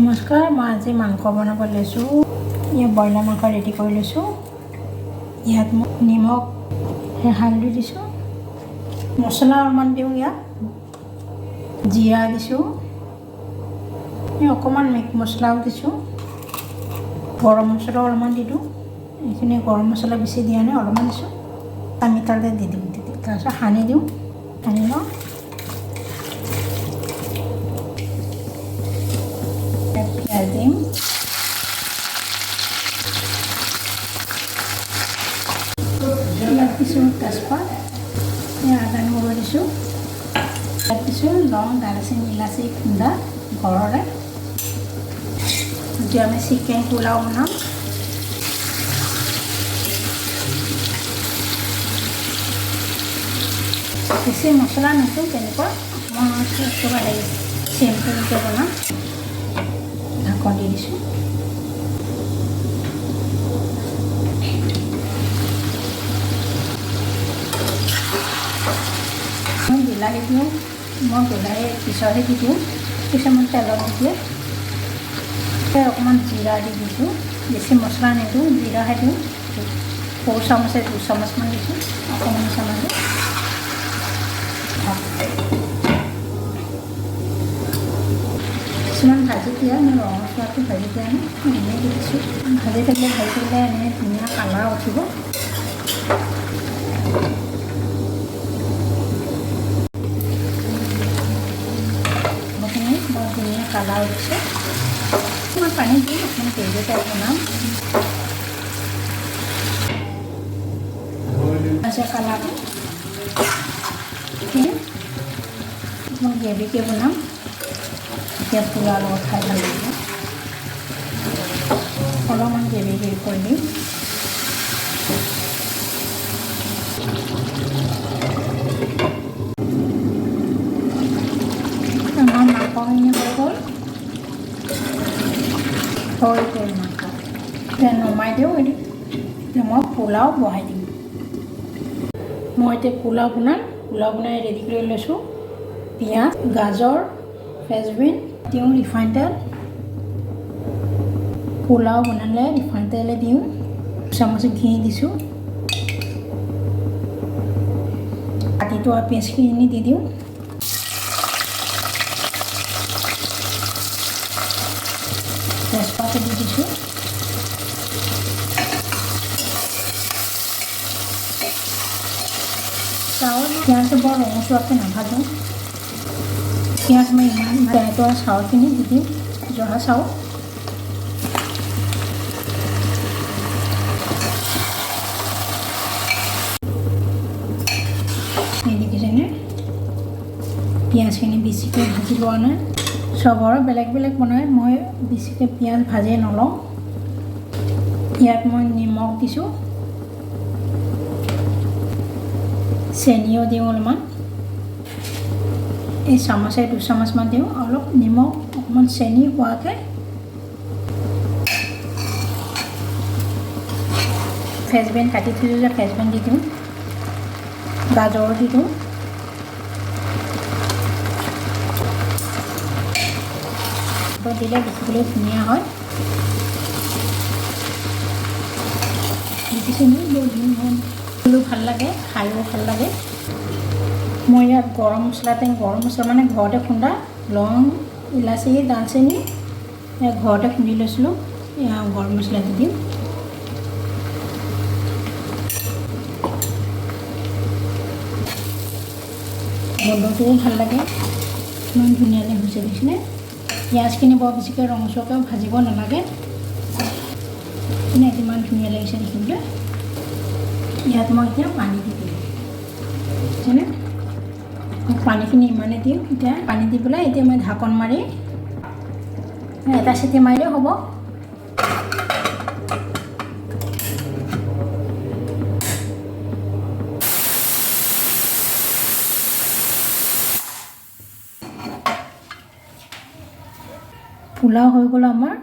নমস্কাৰ, মই আজি মাংস বনাব লৈছোঁ। ইয়াত ব্ৰইলাৰ মাংস ৰেডি কৰি লৈছোঁ। ইয়াত মই নিমখ হালধি দিছোঁ, মছলা অলপমান দিওঁ, ইয়াত জিৰা দিছোঁ, অকণমান মিট মছলাও দিছোঁ, গৰম মছলাও অলপমান দি দিওঁ। এইখিনি গৰম মছলা বেছি দিয়া নাই, অলপমান দিছোঁ। মিঠাতে দি দিওঁ, তাৰপিছত সানি দিওঁ, সানি লওঁ। পিঁয়াজ দিম, ইয়াত দিছোঁ তেজপাত, আদা নহৰু দিছোঁ, ইয়াত দিছোঁ লং, দালচেনি, ইলাচি খুন্দা ঘৰৰে। এতিয়া আমি চিকেন পোলাও বনাম। বেছি মছলা নিদিওঁ, তেনেকুৱা মই একেবাৰে চিম্পুলকৈ বনাম। ঢাকন দি দিছোঁ। মই বিলাহী দিওঁ, মই বিলাহী পিছতহে দি দিওঁ, কিছুমান তেলত দি দিয়ে। অকণমান জিৰা দি দিছোঁ, বেছি মছলা নিদিওঁ, জিৰাহে দিওঁ। সৰু চামুচে 2 চামুচমান দিছোঁ, অকণমান চামুচে। কিছুমান ভাজি দিয়া, মই ৰঙচুৱাটো ভাজি দিয়া নাই, এনেই দি দিছোঁ। ভাজি থাকিলে এনেই ধুনীয়া কালাৰ উঠিব। বৰ ধুনীয়া কালাৰ উঠিছে। মই পানী দিম, অকণমান গ্ৰেভি টাইপ বনাম। আছে কালাৰটো, অকণমান গ্ৰেভিকৈ বনাম। এতিয়া পোলাও লগত খাই ভাল লাগিব। অলপমান গ্ৰেভি কৰি দিম। আমাৰ মাংসখিনি হৈ গ'ল, মাংস এতিয়া নমাই দিওঁ। এতিয়া মই পোলাও বহাই দিম। মই এতিয়া পোলাও বনাই ৰেডি কৰি লৈছোঁ। পিঁয়াজ, গাজৰ, ফ্ৰেঞ্চবিন দিওঁ, ৰিফাইন তেল। পোলাও বনালে ৰিফাইন তেলে দিওঁ, চামুচ ঘি দিছোঁ। কাটি থোৱা পিঁয়াজখিনি দি দিওঁ। তেজপাতো দি দিছোঁ। চাউল পিঁয়াজ বৰ ৰঙচুৱাকৈ নাভাজোঁ। পিঁয়াজ মই ইমান তৰা চাউলখিনি দি দিওঁ, জহা চাউল। দেখিছেনে, পিঁয়াজখিনি বেছিকৈ ভাজি লোৱা নাই। চবৰে বেলেগ বেলেগ বনায়, মই বেছিকৈ পিঁয়াজ ভাজি নলওঁ। ইয়াত মই নিমখ দিছোঁ, চেনিও দিওঁ অলপমান। এই চামুচে 2 চামুচমান দিওঁ, অলপ নিমখ, অকণমান চেনি হোৱাকৈ। ফ্ৰেঞ্চবিন কাটি থৈছোঁ যে, ফ্ৰেঞ্চবিন দি দিওঁ, গাজৰ দি দিওঁ। দিলে দেখিবলৈ ধুনীয়া হয়। দেখিছেনে, বৰ ধুনীয়া ভাল লাগে, খায়ো ভাল লাগে। মই ইয়াত গৰম মছলা মানে ঘৰতে খুন্দা, লং, ইলাচি, দালচেনি ঘৰতে খুন্দি লৈছিলোঁ। গৰম মছলা দি দিম। গোন্ধটোও ভাল লাগে, ইমান ধুনীয়াকৈ হৈছে দেখিছেনে। পিঁয়াজখিনি বৰ বেছিকৈ ৰঙচুৱাকৈ ভাজিব নালাগে, ইমান ধুনীয়া লাগিছে দেখিবলৈ। ইয়াত মই এতিয়া পানী দি দিম, বুজিছেনে। পানীখিনি ইমানেই দিওঁ। এতিয়া পানী দি পেলাই এতিয়া মই ঢাকন মাৰি এটা চিটি মাৰিলেই হ'ব। পোলাও হৈ গ'ল আমাৰ।